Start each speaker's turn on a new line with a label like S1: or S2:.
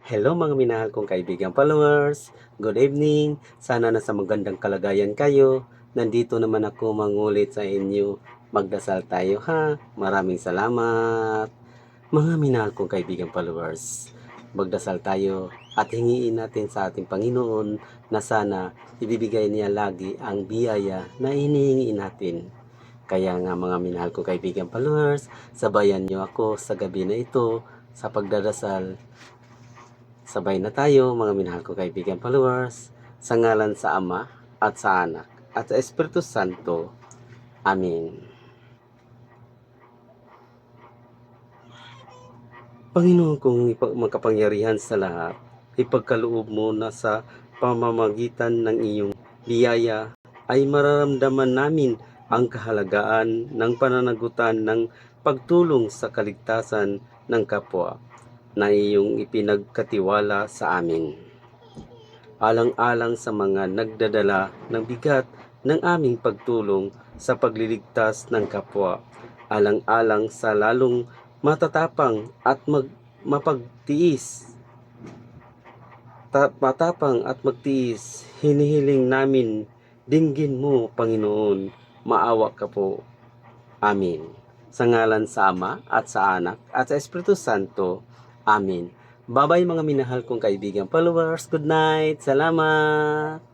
S1: Hello mga minahal kong kaibigan followers. Good evening. Sana nasa magandang kalagayan kayo. Nandito naman ako mangulit sa inyo. Magdasal tayo ha. Maraming salamat. Mga minahal kong kaibigan followers. Magdasal tayo at hingiin natin sa ating Panginoon na sana ibibigay niya lagi ang biyaya na hinihingi natin. Kaya nga mga minahal kong kaibigan followers, sabayan niyo ako sa gabi na ito sa pagdadasal. Sabay na tayo mga minahal ko kaibigan followers, sa ngalan sa Ama at sa Anak at sa Espiritu Santo. Amen. Panginoon kong makapangyarihan sa lahat, ipagkaloob mo na sa pamamagitan ng iyong biyaya ay mararamdaman namin ang kahalagaan ng pananagutan ng pagtulong sa kaligtasan ng kapwa na iyong ipinagkatiwala sa amin. Alang-alang sa mga nagdadala ng bigat ng aming pagtulong sa pagliligtas ng kapwa, alang-alang sa lalong matatapang at magtiis, hinihiling namin, dinggin mo, Panginoon, maawa ka po. Amen. Sa ngalan sa Ama at sa Anak at sa Espiritu Santo. Amen. Bye-bye mga minahal kong kaibigan followers. Good night. Salamat.